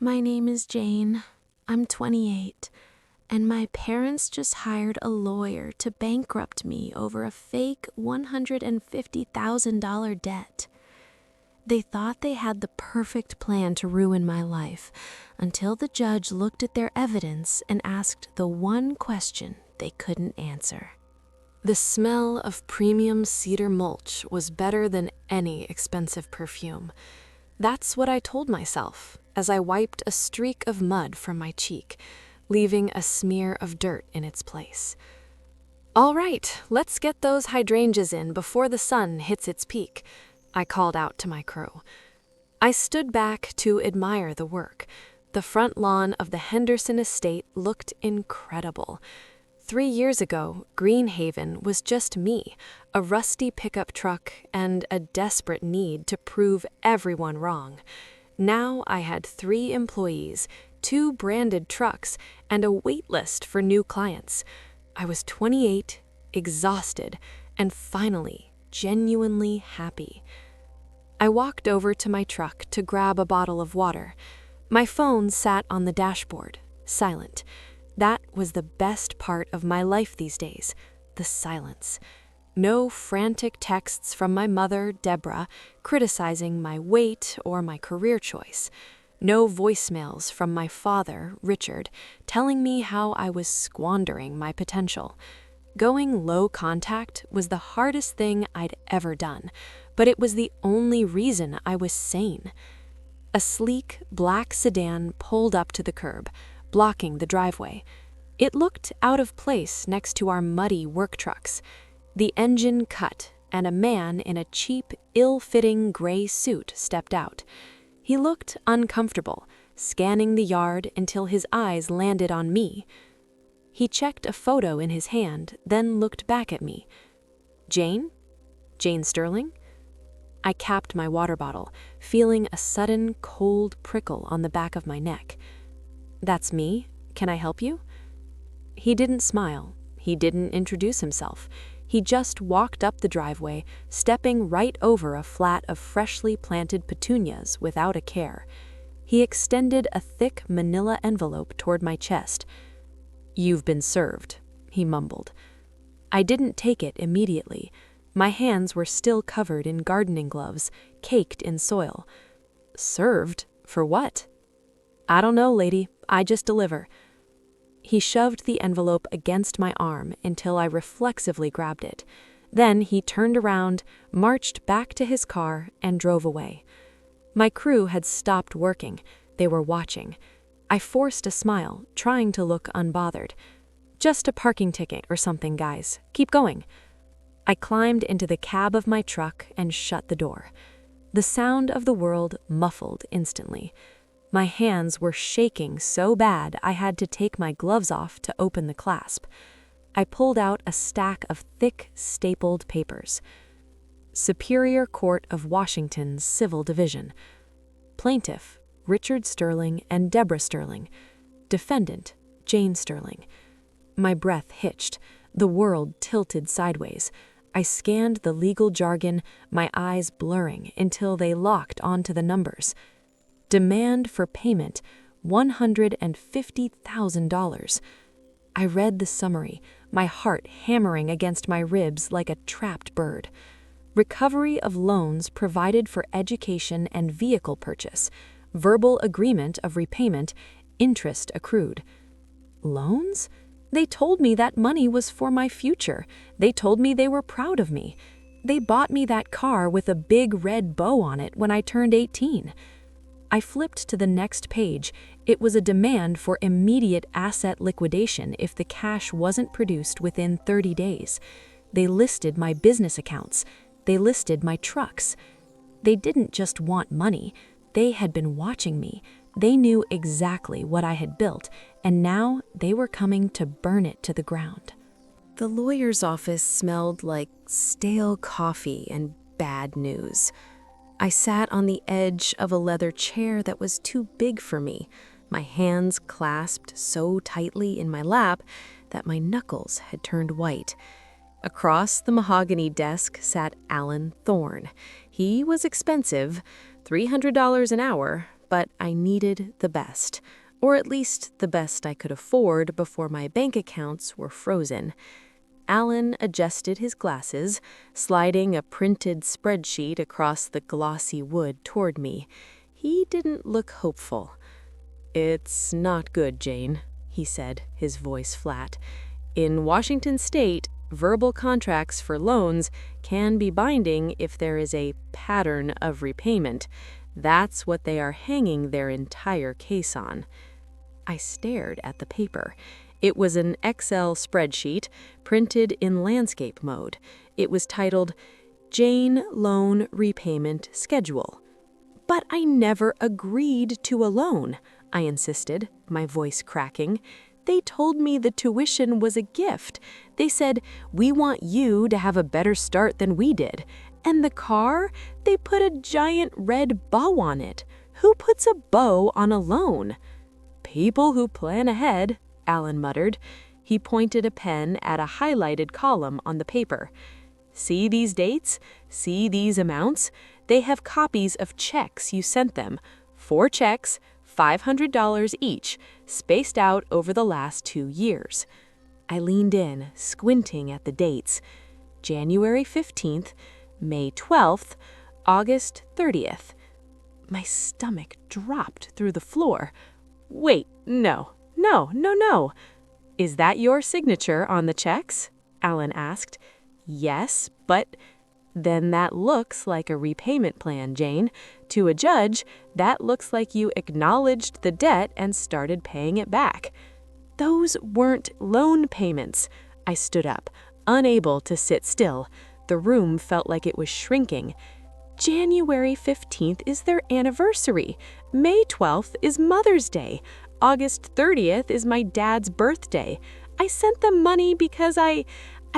My name is Jane. I'm 28, and my parents just hired a lawyer to bankrupt me over a fake $150,000 debt. They thought they had the perfect plan to ruin my life until the judge looked at their evidence and asked the one question they couldn't answer. The smell of premium cedar mulch was better than any expensive perfume. That's what I told myself as I wiped a streak of mud from my cheek, leaving a smear of dirt in its place. "All right, let's get those hydrangeas in before the sun hits its peak," I called out to my crew. I stood back to admire the work. The front lawn of the Henderson estate looked incredible. 3 years ago, Greenhaven was just me, a rusty pickup truck, and a desperate need to prove everyone wrong. Now I had 3 employees, 2 branded trucks, and a wait list for new clients. I was 28, exhausted, and finally, genuinely happy. I walked over to my truck to grab a bottle of water. My phone sat on the dashboard, silent. That was the best part of my life these days, the silence. No frantic texts from my mother, Deborah, criticizing my weight or my career choice. No voicemails from my father, Richard, telling me how I was squandering my potential. Going low contact was the hardest thing I'd ever done, but it was the only reason I was sane. A sleek, black sedan pulled up to the curb, blocking the driveway. It looked out of place next to our muddy work trucks. The engine cut, and a man in a cheap, ill-fitting gray suit stepped out. He looked uncomfortable, scanning the yard until his eyes landed on me. He checked a photo in his hand, then looked back at me. "Jane? Jane Sterling?" I capped my water bottle, feeling a sudden, cold prickle on the back of my neck. "That's me. Can I help you?" He didn't smile. He didn't introduce himself. He just walked up the driveway, stepping right over a flat of freshly planted petunias without a care. He extended a thick manila envelope toward my chest. "You've been served," he mumbled. I didn't take it immediately. My hands were still covered in gardening gloves, caked in soil. "Served? For what?" "I don't know, lady. I just deliver." He shoved the envelope against my arm until I reflexively grabbed it. Then he turned around, marched back to his car, and drove away. My crew had stopped working. They were watching. I forced a smile, trying to look unbothered. "Just a parking ticket or something, guys. Keep going." I climbed into the cab of my truck and shut the door. The sound of the world muffled instantly. My hands were shaking so bad I had to take my gloves off to open the clasp. I pulled out a stack of thick, stapled papers. Superior Court of Washington's Civil Division. Plaintiff, Richard Sterling and Deborah Sterling. Defendant, Jane Sterling. My breath hitched. The world tilted sideways. I scanned the legal jargon, my eyes blurring until they locked onto the numbers. Demand for payment, $150,000. I read the summary, my heart hammering against my ribs like a trapped bird. Recovery of loans provided for education and vehicle purchase. Verbal agreement of repayment, interest accrued. Loans? They told me that money was for my future. They told me they were proud of me. They bought me that car with a big red bow on it when I turned 18. I flipped to the next page. It was a demand for immediate asset liquidation if the cash wasn't produced within 30 days. They listed my business accounts. They listed my trucks. They didn't just want money. They had been watching me. They knew exactly what I had built, and now they were coming to burn it to the ground. The lawyer's office smelled like stale coffee and bad news. I sat on the edge of a leather chair that was too big for me, my hands clasped so tightly in my lap that my knuckles had turned white. Across the mahogany desk sat Alan Thorne. He was expensive, $300 an hour, but I needed the best, or at least the best I could afford before my bank accounts were frozen. Alan adjusted his glasses, sliding a printed spreadsheet across the glossy wood toward me. He didn't look hopeful. "It's not good, Jane," he said, his voice flat. "In Washington state, verbal contracts for loans can be binding if there is a pattern of repayment. That's what they are hanging their entire case on." I stared at the paper. It was an Excel spreadsheet printed in landscape mode. It was titled, "Jane Loan Repayment Schedule." "But I never agreed to a loan," I insisted, my voice cracking. "They told me the tuition was a gift. They said, 'We want you to have a better start than we did.' And the car? They put a giant red bow on it. Who puts a bow on a loan?" "People who plan ahead," Alan muttered. He pointed a pen at a highlighted column on the paper. "See these dates? See these amounts? They have copies of checks you sent them. 4 checks, $500 each, spaced out over the last 2 years. I leaned in, squinting at the dates. January 15th, May 12th, August 30th. My stomach dropped through the floor. "Wait, no. Is that your signature on the checks?" Alan asked. "Yes, but..." "Then that looks like a repayment plan, Jane. To a judge, that looks like you acknowledged the debt and started paying it back." "Those weren't loan payments." I stood up, unable to sit still. The room felt like it was shrinking. "January 15th is their anniversary. May 12th is Mother's Day. August 30th is my dad's birthday. I sent them money because I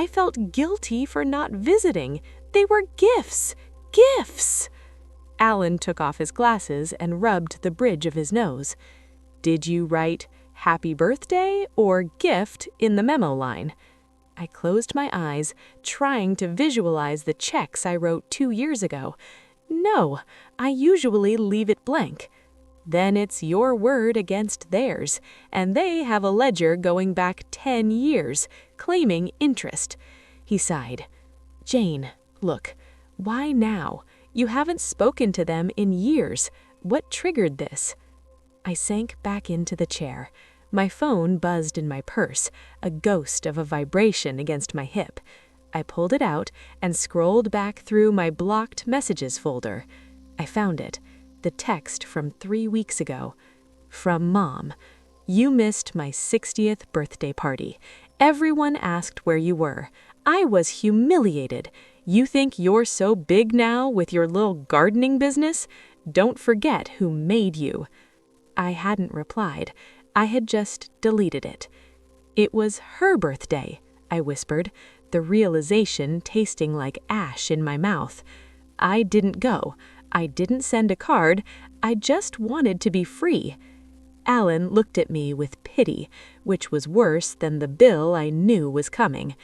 felt guilty for not visiting. They were gifts. Gifts!" Alan took off his glasses and rubbed the bridge of his nose. "Did you write 'Happy Birthday' or 'gift' in the memo line?" I closed my eyes, trying to visualize the checks I wrote 2 years ago. "No, I usually leave it blank." "Then it's your word against theirs, and they have a ledger going back 10 years, claiming interest." He sighed. "Jane, look, why now? You haven't spoken to them in years. What triggered this?" I sank back into the chair. My phone buzzed in my purse, a ghost of a vibration against my hip. I pulled it out and scrolled back through my blocked messages folder. I found it. The text from 3 weeks ago. From Mom. "You missed my 60th birthday party. Everyone asked where you were. I was humiliated. You think you're so big now with your little gardening business? Don't forget who made you." I hadn't replied. I had just deleted it. "It was her birthday," I whispered, the realization tasting like ash in my mouth. "I didn't go. I didn't send a card. I just wanted to be free." Alan looked at me with pity, which was worse than the bill I knew was coming.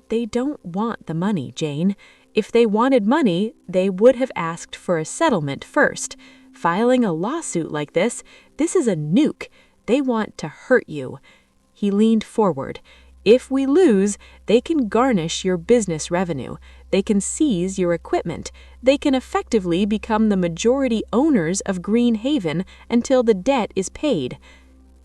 "They don't want the money, Jane. If they wanted money, they would have asked for a settlement first. Filing a lawsuit like this is a nuke. They want to hurt you." He leaned forward. "If we lose, they can garnish your business revenue. They can seize your equipment. They can effectively become the majority owners of Green Haven until the debt is paid."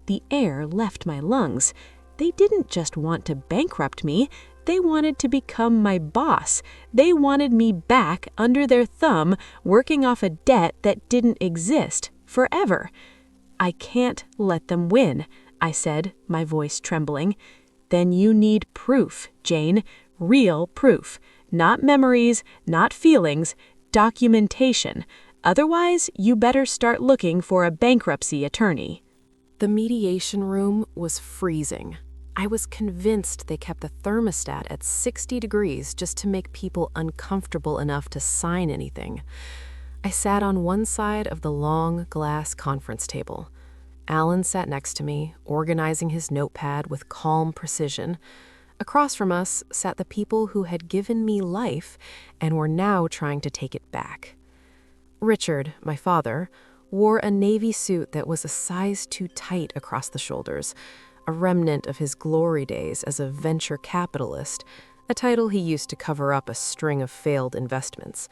The air left my lungs. They didn't just want to bankrupt me. They wanted to become my boss. They wanted me back under their thumb, working off a debt that didn't exist forever. "I can't let them win," I said, my voice trembling. "Then you need proof, Jane. Real proof. Not memories, not feelings, documentation. Otherwise, you better start looking for a bankruptcy attorney." The mediation room was freezing. I was convinced they kept the thermostat at 60 degrees just to make people uncomfortable enough to sign anything. I sat on one side of the long glass conference table. Alan sat next to me, organizing his notepad with calm precision. Across from us sat the people who had given me life and were now trying to take it back. Richard, my father, wore a navy suit that was a size too tight across the shoulders, a remnant of his glory days as a venture capitalist, a title he used to cover up a string of failed investments.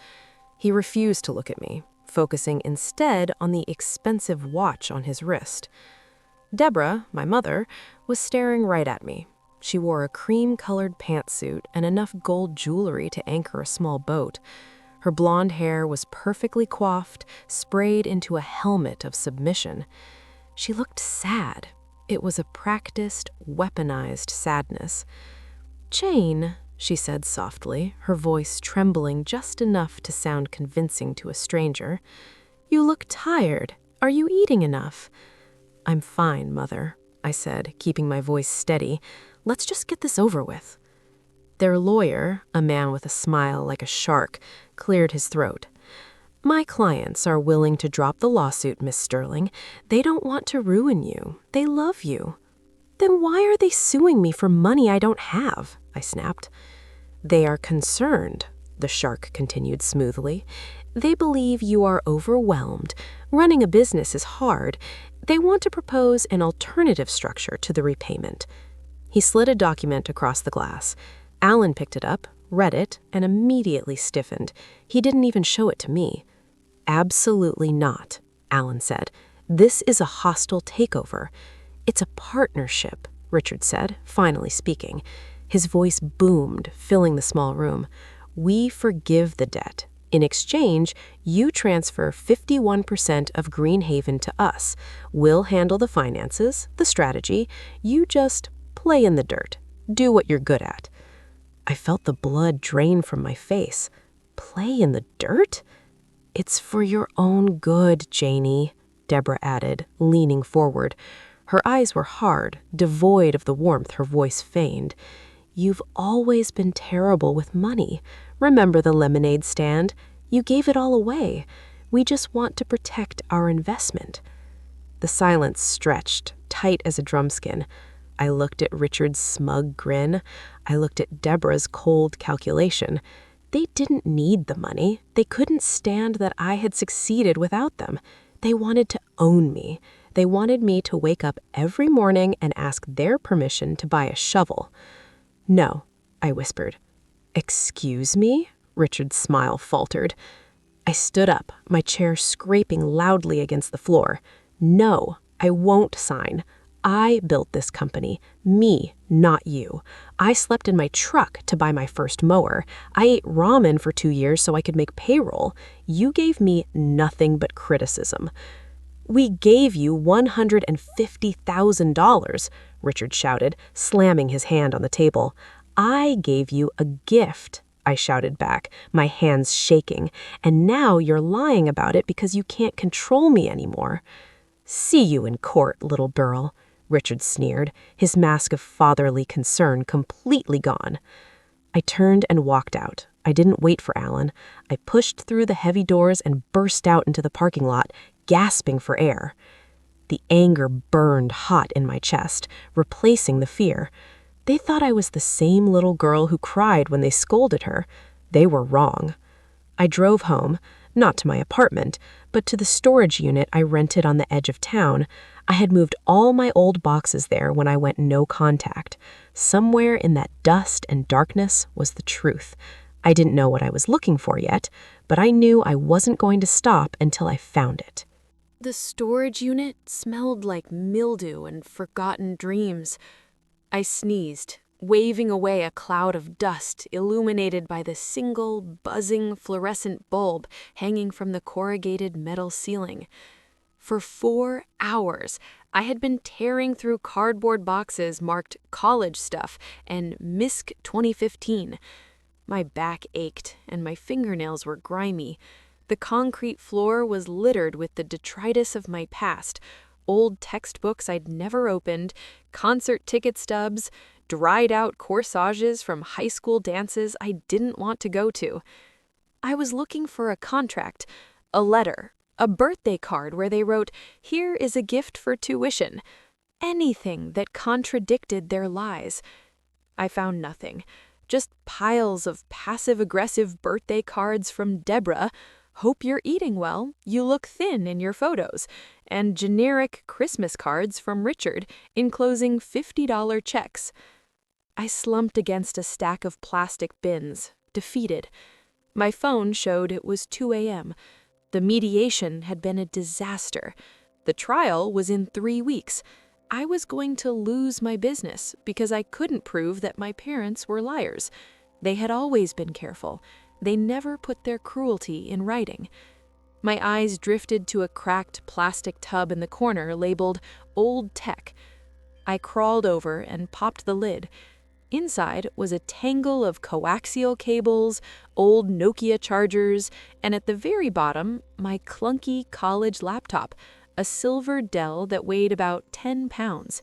He refused to look at me, focusing instead on the expensive watch on his wrist. Deborah, my mother, was staring right at me. She wore a cream-colored pantsuit and enough gold jewelry to anchor a small boat. Her blonde hair was perfectly coiffed, sprayed into a helmet of submission. She looked sad. It was a practiced, weaponized sadness. "Jane," she said softly, her voice trembling just enough to sound convincing to a stranger, "you look tired. Are you eating enough?" "I'm fine, Mother," I said, keeping my voice steady. "Let's just get this over with." Their lawyer, a man with a smile like a shark, cleared his throat. "My clients are willing to drop the lawsuit, Miss Sterling. They don't want to ruin you. They love you." "Then why are they suing me for money I don't have?" I snapped. "They are concerned," the shark continued smoothly. "They believe you are overwhelmed. Running a business is hard. They want to propose an alternative structure to the repayment." He slid a document across the glass. Alan picked it up, read it, and immediately stiffened. He didn't even show it to me. "Absolutely not," Alan said. "This is a hostile takeover." "It's a partnership," Richard said, finally speaking. His voice boomed, filling the small room. "We forgive the debt. In exchange, you transfer 51% of Greenhaven to us. We'll handle the finances, the strategy. You just play in the dirt. Do what you're good at." I felt the blood drain from my face. Play in the dirt? "It's for your own good, Janie," Deborah added, leaning forward. Her eyes were hard, devoid of the warmth her voice feigned. "You've always been terrible with money. Remember the lemonade stand? You gave it all away. We just want to protect our investment." The silence stretched, tight as a drumskin. I looked at Richard's smug grin. I looked at Deborah's cold calculation. They didn't need the money. They couldn't stand that I had succeeded without them. They wanted to own me. They wanted me to wake up every morning and ask their permission to buy a shovel. "No," I whispered. "Excuse me?" Richard's smile faltered. I stood up, my chair scraping loudly against the floor. "No, I won't sign. I built this company. Me, not you. I slept in my truck to buy my first mower. I ate ramen for 2 years so I could make payroll. You gave me nothing but criticism." "We gave you $150,000, Richard shouted, slamming his hand on the table. "I gave you a gift," I shouted back, my hands shaking, "and now you're lying about it because you can't control me anymore." "See you in court, little girl," Richard sneered, his mask of fatherly concern completely gone. I turned and walked out. I didn't wait for Alan. I pushed through the heavy doors and burst out into the parking lot, gasping for air. The anger burned hot in my chest, replacing the fear. They thought I was the same little girl who cried when they scolded her. They were wrong. I drove home, not to my apartment, but to the storage unit I rented on the edge of town. I had moved all my old boxes there when I went no contact. Somewhere in that dust and darkness was the truth. I didn't know what I was looking for yet, but I knew I wasn't going to stop until I found it. The storage unit smelled like mildew and forgotten dreams. I sneezed, waving away a cloud of dust illuminated by the single, buzzing, fluorescent bulb hanging from the corrugated metal ceiling. For 4 hours, I had been tearing through cardboard boxes marked college stuff and MISC 2015. My back ached and my fingernails were grimy. The concrete floor was littered with the detritus of my past, old textbooks I'd never opened, concert ticket stubs, dried-out corsages from high school dances I didn't want to go to. I was looking for a contract, a letter, a birthday card where they wrote, "Here is a gift for tuition," anything that contradicted their lies. I found nothing, just piles of passive-aggressive birthday cards from Deborah, "Hope you're eating well, you look thin in your photos," and generic Christmas cards from Richard enclosing $50 checks. I slumped against a stack of plastic bins, defeated. My phone showed it was 2 a.m. The mediation had been a disaster. The trial was in 3 weeks. I was going to lose my business because I couldn't prove that my parents were liars. They had always been careful. They never put their cruelty in writing. My eyes drifted to a cracked plastic tub in the corner labeled Old Tech. I crawled over and popped the lid. Inside was a tangle of coaxial cables, old Nokia chargers, and at the very bottom, my clunky college laptop, a silver Dell that weighed about 10 pounds.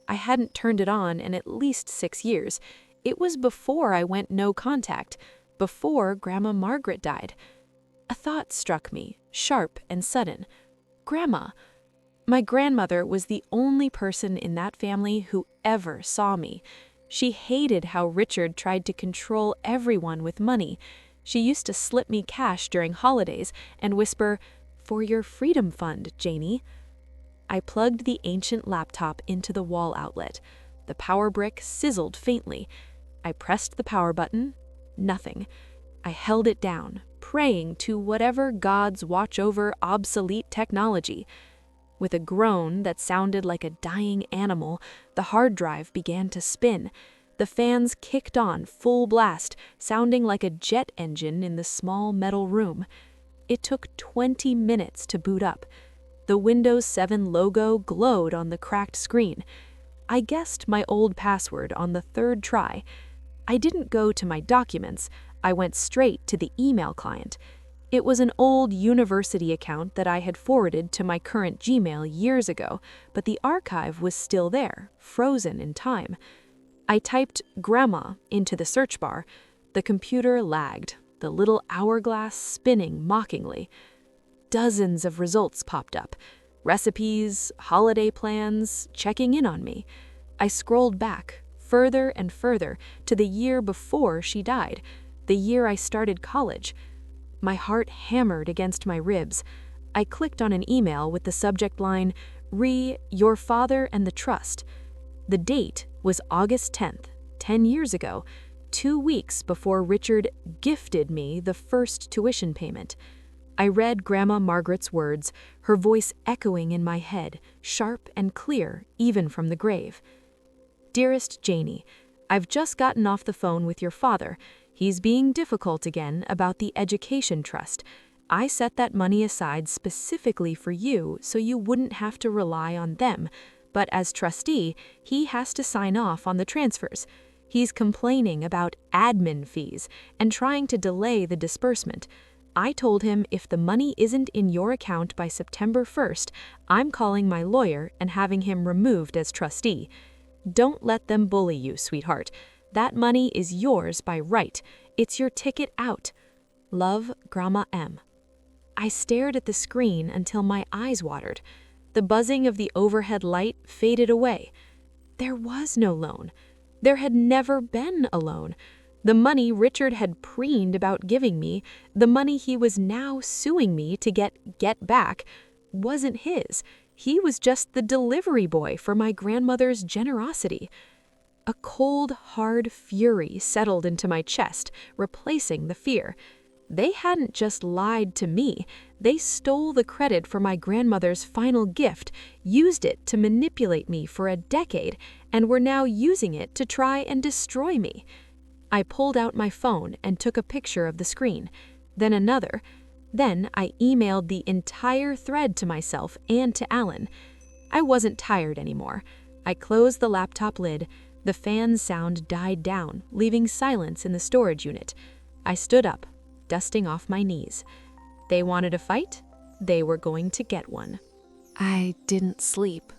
I hadn't turned it on in at least 6 years. It was before I went no contact, before Grandma Margaret died. A thought struck me, sharp and sudden. Grandma. My grandmother was the only person in that family who ever saw me. She hated how Richard tried to control everyone with money. She used to slip me cash during holidays and whisper, "For your freedom fund, Janie." I plugged the ancient laptop into the wall outlet. The power brick sizzled faintly. I pressed the power button. Nothing. I held it down, praying to whatever gods watch over obsolete technology. With a groan that sounded like a dying animal, the hard drive began to spin. The fans kicked on full blast, sounding like a jet engine in the small metal room. It took 20 minutes to boot up. The Windows 7 logo glowed on the cracked screen. I guessed my old password on the 3rd try. I didn't go to my documents. I went straight to the email client. It was an old university account that I had forwarded to my current Gmail years ago, but the archive was still there, frozen in time. I typed "Grandma" into the search bar. The computer lagged, the little hourglass spinning mockingly. Dozens of results popped up. Recipes, holiday plans, checking in on me. I scrolled back, further and further, to the year before she died, the year I started college. My heart hammered against my ribs. I clicked on an email with the subject line, "Your father and the trust." The date was August 10th, 10 years ago, 2 weeks before Richard gifted me the first tuition payment. I read Grandma Margaret's words, her voice echoing in my head, sharp and clear, even from the grave. "Dearest Janie, I've just gotten off the phone with your father. He's being difficult again about the education trust. I set that money aside specifically for you so you wouldn't have to rely on them, but as trustee, he has to sign off on the transfers. He's complaining about admin fees and trying to delay the disbursement. I told him if the money isn't in your account by September 1st, I'm calling my lawyer and having him removed as trustee. Don't let them bully you, sweetheart. That money is yours by right. It's your ticket out. Love, Grandma M." I stared at the screen until my eyes watered. The buzzing of the overhead light faded away. There was no loan. There had never been a loan. The money Richard had preened about giving me, the money he was now suing me to get back, wasn't his. He was just the delivery boy for my grandmother's generosity. A cold, hard fury settled into my chest, replacing the fear. They hadn't just lied to me. They stole the credit for my grandmother's final gift, used it to manipulate me for a decade, and were now using it to try and destroy me. I pulled out my phone and took a picture of the screen, then another. Then I emailed the entire thread to myself and to Alan. I wasn't tired anymore. I closed the laptop lid. The fan sound died down, leaving silence in the storage unit. I stood up, dusting off my knees. They wanted a fight? They were going to get one. I didn't sleep.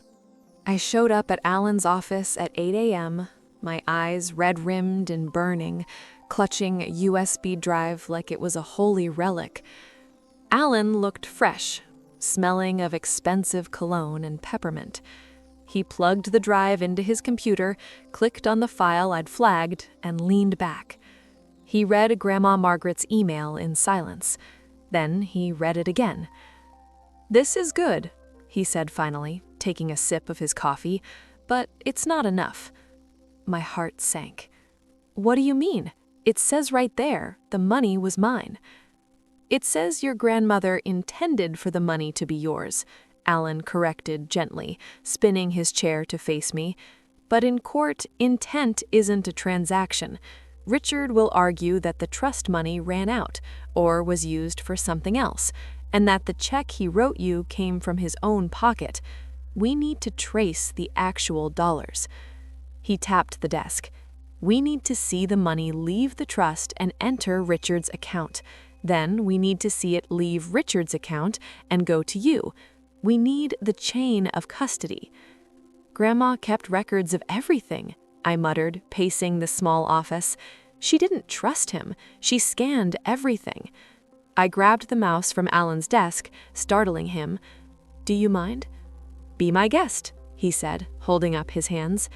I showed up at Alan's office at 8 a.m., my eyes red-rimmed and burning, clutching a USB drive like it was a holy relic. Alan looked fresh, smelling of expensive cologne and peppermint. He plugged the drive into his computer, clicked on the file I'd flagged, and leaned back. He read Grandma Margaret's email in silence. Then he read it again. "This is good," he said finally, taking a sip of his coffee, "but it's not enough." My heart sank. "What do you mean? It says right there, the money was mine." "It says your grandmother intended for the money to be yours," Alan corrected gently, spinning his chair to face me. "But in court, intent isn't a transaction. Richard will argue that the trust money ran out, or was used for something else, and that the check he wrote you came from his own pocket. We need to trace the actual dollars." He tapped the desk. "We need to see the money leave the trust and enter Richard's account. Then we need to see it leave Richard's account and go to you. We need the chain of custody." "Grandma kept records of everything," I muttered, pacing the small office. "She didn't trust him. She scanned everything." I grabbed the mouse from Alan's desk, startling him. "Do you mind?" "Be my guest," he said, holding up his hands.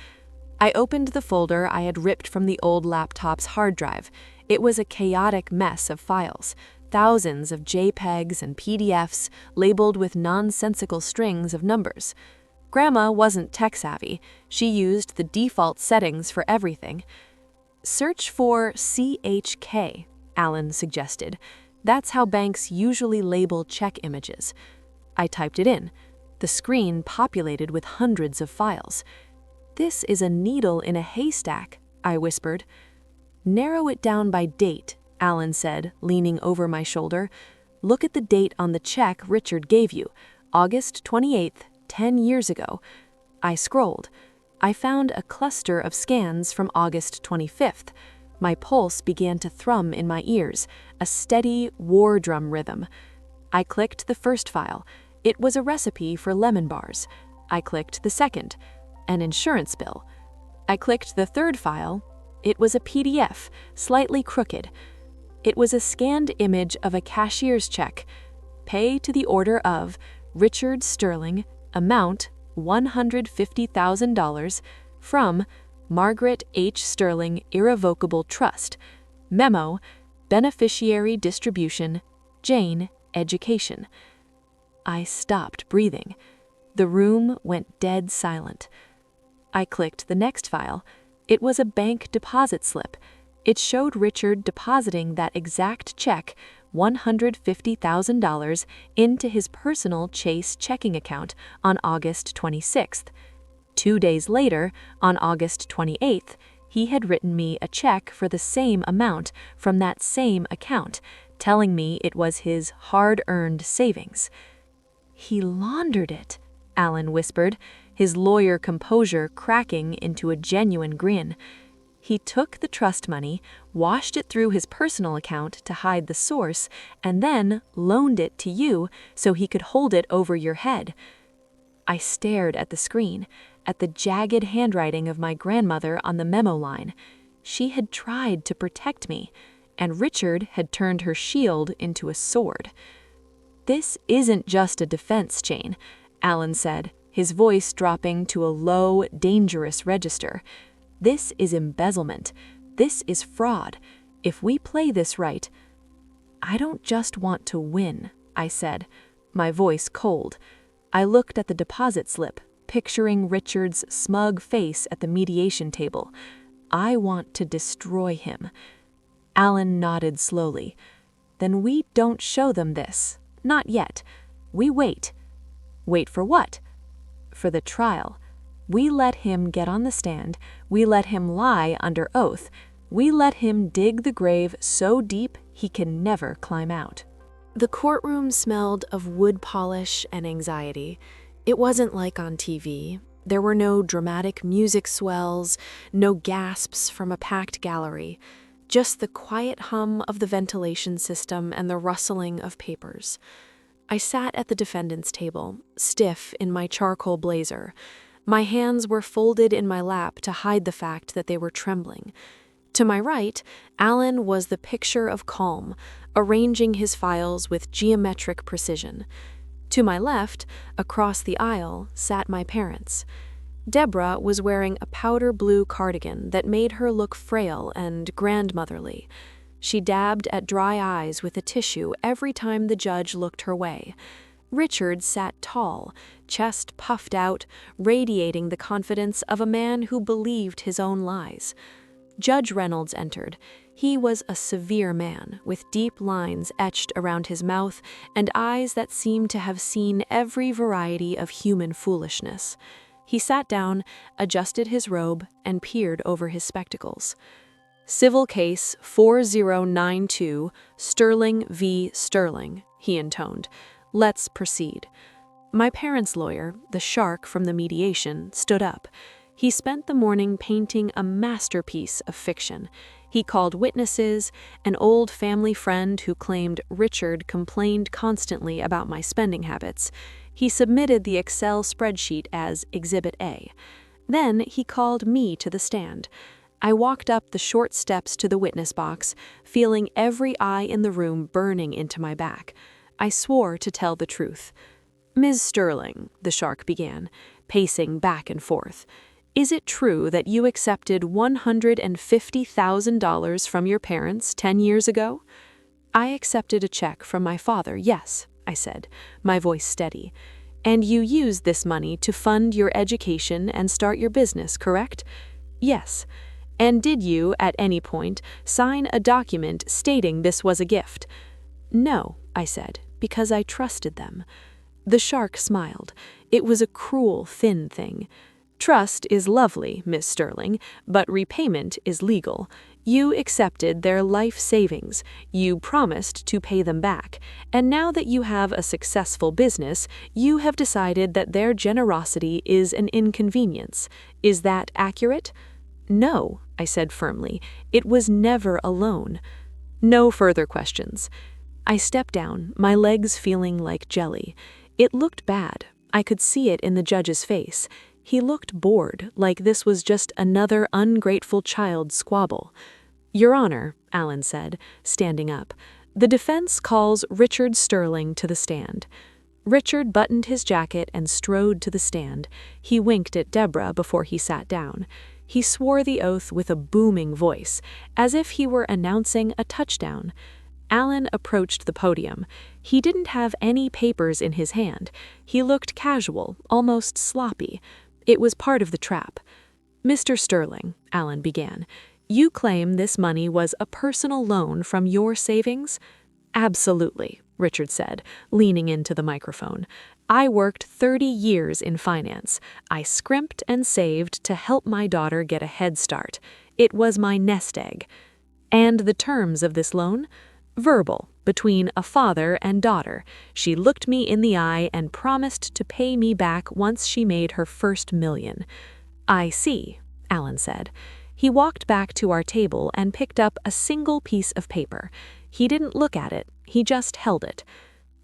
I opened the folder I had ripped from the old laptop's hard drive. It was a chaotic mess of files, thousands of JPEGs and PDFs labeled with nonsensical strings of numbers. Grandma wasn't tech-savvy. She used the default settings for everything. "Search for CHK," Alan suggested. "That's how banks usually label check images." I typed it in. The screen populated with hundreds of files. "This is a needle in a haystack," I whispered. "Narrow it down by date," Alan said, leaning over my shoulder. "Look at the date on the check Richard gave you, August 28th, 10 years ago." I scrolled. I found a cluster of scans from August 25th. My pulse began to thrum in my ears, a steady war drum rhythm. I clicked the first file. It was a recipe for lemon bars. I clicked the second, an insurance bill. I clicked the third file. It was a PDF, slightly crooked. It was a scanned image of a cashier's check. Pay to the order of Richard Sterling, amount $150,000, from Margaret H. Sterling Irrevocable Trust. Memo, beneficiary distribution, Jane, education. I stopped breathing. The room went dead silent. I clicked the next file. It was a bank deposit slip. It showed Richard depositing that exact check, $150,000, into his personal Chase checking account on August 26th. 2 days later, on August 28th, he had written me a check for the same amount from that same account, telling me it was his hard-earned savings. "He laundered it," Alan whispered, his lawyer composure cracking into a genuine grin. "He took the trust money, washed it through his personal account to hide the source, and then loaned it to you so he could hold it over your head." I stared at the screen, at the jagged handwriting of my grandmother on the memo line. She had tried to protect me, and Richard had turned her shield into a sword. "This isn't just a defense chain," Alan said, his voice dropping to a low, dangerous register. "This is embezzlement. This is fraud. If we play this right—" "I don't just want to win," I said, my voice cold. I looked at the deposit slip, picturing Richard's smug face at the mediation table. "I want to destroy him." Alan nodded slowly. "Then we don't show them this. Not yet. We wait." "Wait for what?" "For the trial. We let him get on the stand. We let him lie under oath. We let him dig the grave so deep he can never climb out." The courtroom smelled of wood polish and anxiety. It wasn't like on TV. There were no dramatic music swells, no gasps from a packed gallery, just the quiet hum of the ventilation system and the rustling of papers. I sat at the defendant's table, stiff in my charcoal blazer. My hands were folded in my lap to hide the fact that they were trembling. To my right, Alan was the picture of calm, arranging his files with geometric precision. To my left, across the aisle, sat my parents. Deborah was wearing a powder blue cardigan that made her look frail and grandmotherly. She dabbed at dry eyes with a tissue every time the judge looked her way. Richard sat tall, chest puffed out, radiating the confidence of a man who believed his own lies. Judge Reynolds entered. He was a severe man, with deep lines etched around his mouth and eyes that seemed to have seen every variety of human foolishness. He sat down, adjusted his robe, and peered over his spectacles. "Civil case 4092, Sterling v. Sterling," he intoned. "Let's proceed." My parents' lawyer, the shark from the mediation, stood up. He spent the morning painting a masterpiece of fiction. He called witnesses, an old family friend who claimed Richard complained constantly about my spending habits. He submitted the Excel spreadsheet as Exhibit A. Then he called me to the stand. I walked up the short steps to the witness box, feeling every eye in the room burning into my back. I swore to tell the truth. "Ms. Sterling," the shark began, pacing back and forth, "is it true that you accepted $150,000 from your parents 10 years ago?" "I accepted a check from my father, yes," I said, my voice steady. "And you used this money to fund your education and start your business, correct?" "Yes." "And did you, at any point, sign a document stating this was a gift?" "No," I said, because I trusted them. The shark smiled. It was a cruel, thin thing. "Trust is lovely, Miss Sterling, but repayment is legal. You accepted their life savings, you promised to pay them back, and now that you have a successful business, you have decided that their generosity is an inconvenience. Is that accurate?" "No," I said firmly. "It was never a loan." "No further questions." I stepped down, my legs feeling like jelly. It looked bad. I could see it in the judge's face. He looked bored, like this was just another ungrateful child's squabble. "Your Honor," Allen said, standing up, "the defense calls Richard Sterling to the stand." Richard buttoned his jacket and strode to the stand. He winked at Deborah before he sat down. He swore the oath with a booming voice, as if he were announcing a touchdown. Allen approached the podium. He didn't have any papers in his hand. He looked casual, almost sloppy. It was part of the trap. "Mr. Sterling," Allen began, "you claim this money was a personal loan from your savings?" "Absolutely," Richard said, leaning into the microphone. "I worked 30 years in finance. I scrimped and saved to help my daughter get a head start. It was my nest egg." "And the terms of this loan?" "Verbal, between a father and daughter. She looked me in the eye and promised to pay me back once she made her first million." "I see," Allen said. He walked back to our table and picked up a single piece of paper. He didn't look at it, he just held it.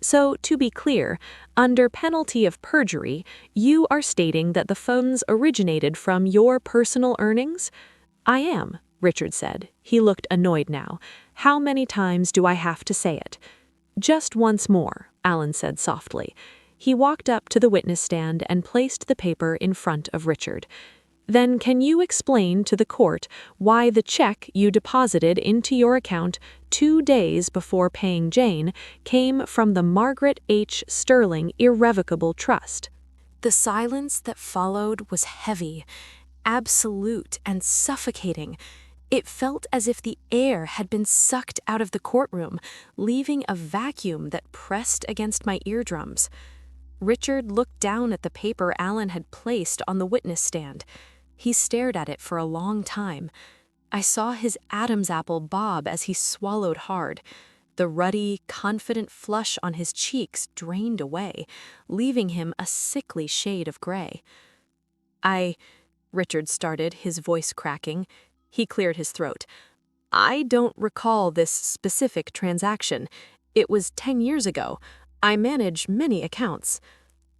"So, to be clear, under penalty of perjury, you are stating that the funds originated from your personal earnings?" "I am," Richard said. He looked annoyed now. "How many times do I have to say it?" "Just once more," Allen said softly. He walked up to the witness stand and placed the paper in front of Richard. "Then can you explain to the court why the check you deposited into your account 2 days before paying Jane came from the Margaret H. Sterling Irrevocable Trust?" The silence that followed was heavy, absolute, and suffocating. It felt as if the air had been sucked out of the courtroom, leaving a vacuum that pressed against my eardrums. Richard looked down at the paper Allen had placed on the witness stand. He stared at it for a long time. I saw his Adam's apple bob as he swallowed hard. The ruddy, confident flush on his cheeks drained away, leaving him a sickly shade of gray. Richard started, his voice cracking. He cleared his throat. "I don't recall this specific transaction. It was 10 years ago. I manage many accounts."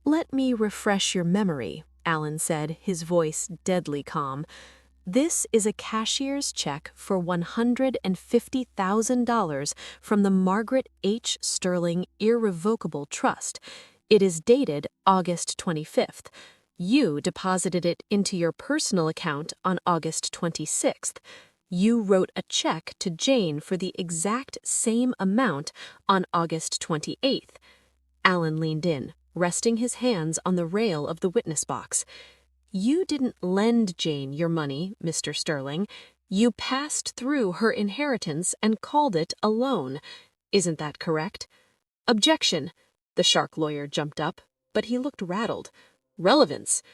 "Let me refresh your memory," Allen said, his voice deadly calm. "This is a cashier's check for $150,000 from the Margaret H. Sterling Irrevocable Trust. It is dated August 25th. You deposited it into your personal account on August 26th. You wrote a check to Jane for the exact same amount on August 28th. Alan leaned in, resting his hands on the rail of the witness box. You didn't lend Jane your money, Mr. Sterling. You passed through her inheritance and called it a loan. Isn't that correct? Objection. The shark lawyer jumped up, but he looked rattled. Relevance.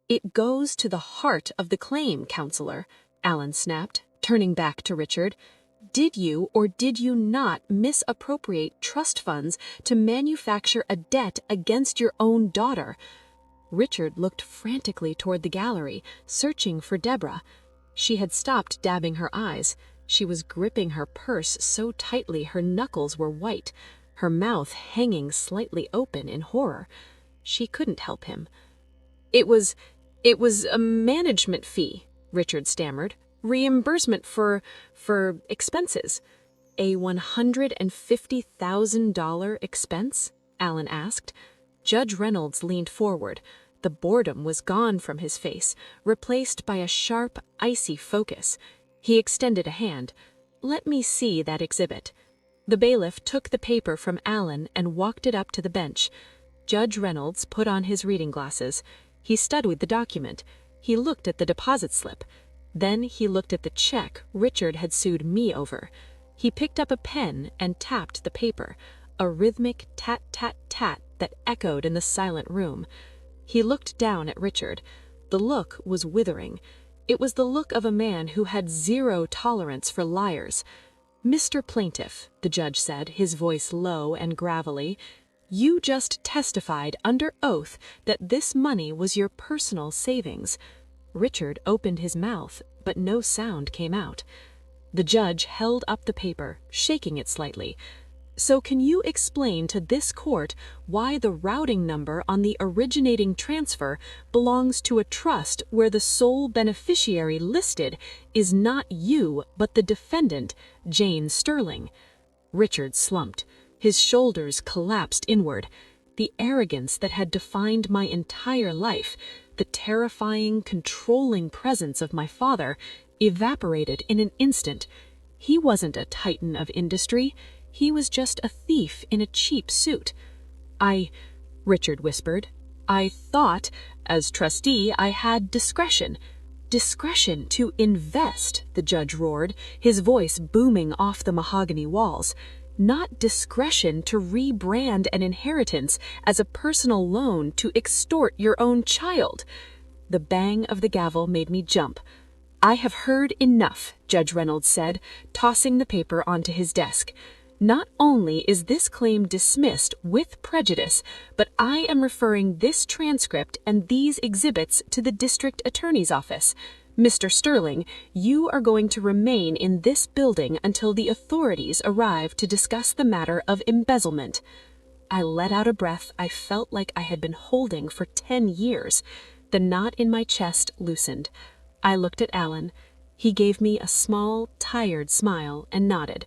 It goes to the heart of the claim, counselor, Alan snapped, turning back to Richard. Did you or did you not misappropriate trust funds to manufacture a debt against your own daughter? Richard looked frantically toward the gallery, searching for Deborah. She had stopped dabbing her eyes. She was gripping her purse so tightly her knuckles were white, her mouth hanging slightly open in horror. She couldn't help him. It was a management fee, Richard stammered. Reimbursement for expenses. A $150,000 expense? Alan asked. Judge Reynolds leaned forward. The boredom was gone from his face, replaced by a sharp, icy focus. He extended a hand. Let me see that exhibit. The bailiff took the paper from Alan and walked it up to the bench. Judge Reynolds put on his reading glasses. He studied the document. He looked at the deposit slip. Then he looked at the check Richard had sued me over. He picked up a pen and tapped the paper, a rhythmic tat-tat-tat that echoed in the silent room. He looked down at Richard. The look was withering. It was the look of a man who had zero tolerance for liars. Mr. Plaintiff, the judge said, his voice low and gravelly, you just testified under oath that this money was your personal savings. Richard opened his mouth, but no sound came out. The judge held up the paper, shaking it slightly. So can you explain to this court why the routing number on the originating transfer belongs to a trust where the sole beneficiary listed is not you but the defendant, Jane Sterling? Richard slumped. His shoulders collapsed inward. The arrogance that had defined my entire life, the terrifying, controlling presence of my father, evaporated in an instant. He wasn't a titan of industry. He was just a thief in a cheap suit. Richard whispered, I thought, as trustee, I had discretion. Discretion to invest, the judge roared, his voice booming off the mahogany walls. Not discretion to rebrand an inheritance as a personal loan to extort your own child. The bang of the gavel made me jump. I have heard enough, Judge Reynolds said, tossing the paper onto his desk. Not only is this claim dismissed with prejudice, but I am referring this transcript and these exhibits to the district attorney's office. Mr. Sterling, you are going to remain in this building until the authorities arrive to discuss the matter of embezzlement. I let out a breath I felt like I had been holding for 10 years. The knot in my chest loosened. I looked at Alan. He gave me a small, tired smile and nodded.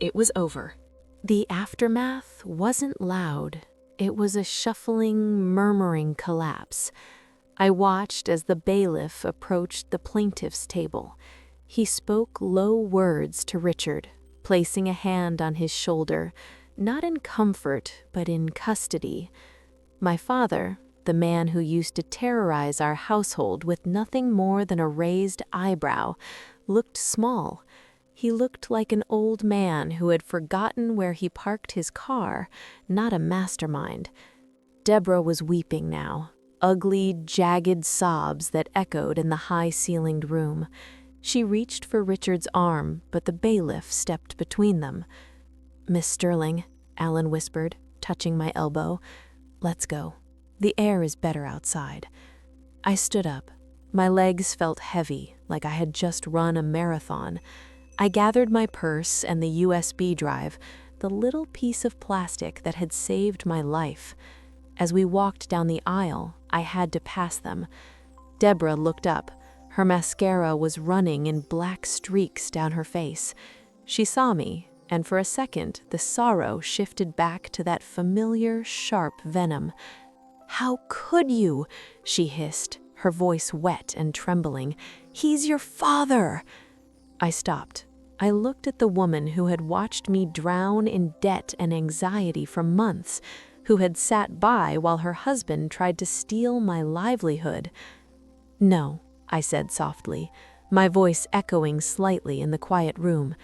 It was over. The aftermath wasn't loud. It was a shuffling, murmuring collapse. I watched as the bailiff approached the plaintiff's table. He spoke low words to Richard, placing a hand on his shoulder, not in comfort, but in custody. My father, the man who used to terrorize our household with nothing more than a raised eyebrow, looked small. He looked like an old man who had forgotten where he parked his car, not a mastermind. Deborah was weeping now. Ugly, jagged sobs that echoed in the high-ceilinged room. She reached for Richard's arm, but the bailiff stepped between them. Miss Sterling, Alan whispered, touching my elbow. Let's go. The air is better outside. I stood up. My legs felt heavy, like I had just run a marathon. I gathered my purse and the USB drive, the little piece of plastic that had saved my life. As we walked down the aisle, I had to pass them. Deborah looked up. Her mascara was running in black streaks down her face. She saw me, and for a second, the sorrow shifted back to that familiar, sharp venom. How could you? She hissed, her voice wet and trembling. He's your father. I stopped. I looked at the woman who had watched me drown in debt and anxiety for months, who had sat by while her husband tried to steal my livelihood. "No," I said softly, my voice echoing slightly in the quiet room.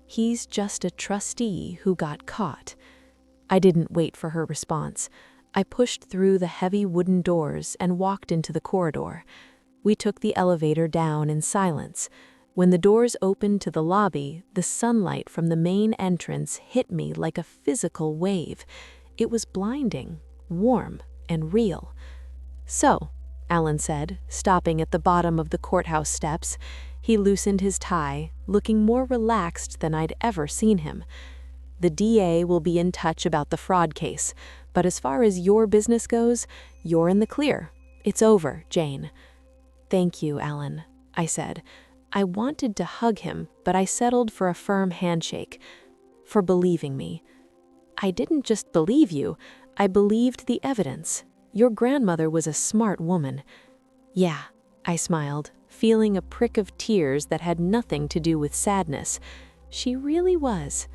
"He's just a trustee who got caught." I didn't wait for her response. I pushed through the heavy wooden doors and walked into the corridor. We took the elevator down in silence. When the doors opened to the lobby, the sunlight from the main entrance hit me like a physical wave. It was blinding, warm, and real. "So," Alan said, stopping at the bottom of the courthouse steps. He loosened his tie, looking more relaxed than I'd ever seen him. "The DA will be in touch about the fraud case, but as far as your business goes, you're in the clear. It's over, Jane." "Thank you, Alan," I said. I wanted to hug him, but I settled for a firm handshake. "For believing me." "I didn't just believe you, I believed the evidence. Your grandmother was a smart woman." "Yeah," I smiled, feeling a prick of tears that had nothing to do with sadness. "She really was."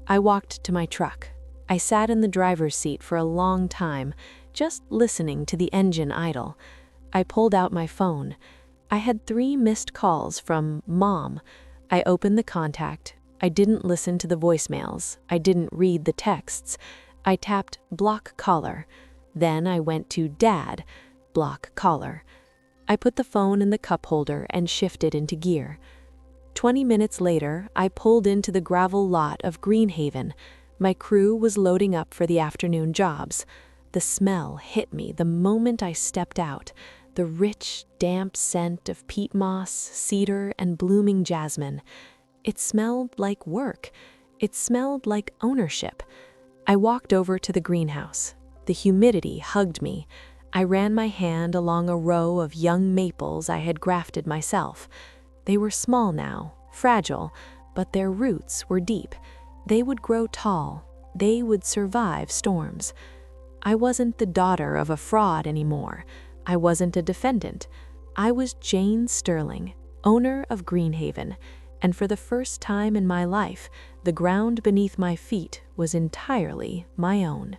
I walked to my truck. I sat in the driver's seat for a long time, just listening to the engine idle. I pulled out my phone. I had 3 missed calls from Mom. I opened the contact. I didn't listen to the voicemails. I didn't read the texts. I tapped block caller. Then I went to Dad, block caller. I put the phone in the cup holder and shifted into gear. 20 minutes later, I pulled into the gravel lot of Greenhaven. My crew was loading up for the afternoon jobs. The smell hit me the moment I stepped out. The rich, damp scent of peat moss, cedar, and blooming jasmine. It smelled like work. It smelled like ownership. I walked over to the greenhouse. The humidity hugged me. I ran my hand along a row of young maples I had grafted myself. They were small now, fragile, but their roots were deep. They would grow tall. They would survive storms. I wasn't the daughter of a fraud anymore. I wasn't a defendant. I was Jane Sterling, owner of Greenhaven, and for the first time in my life, the ground beneath my feet was entirely my own.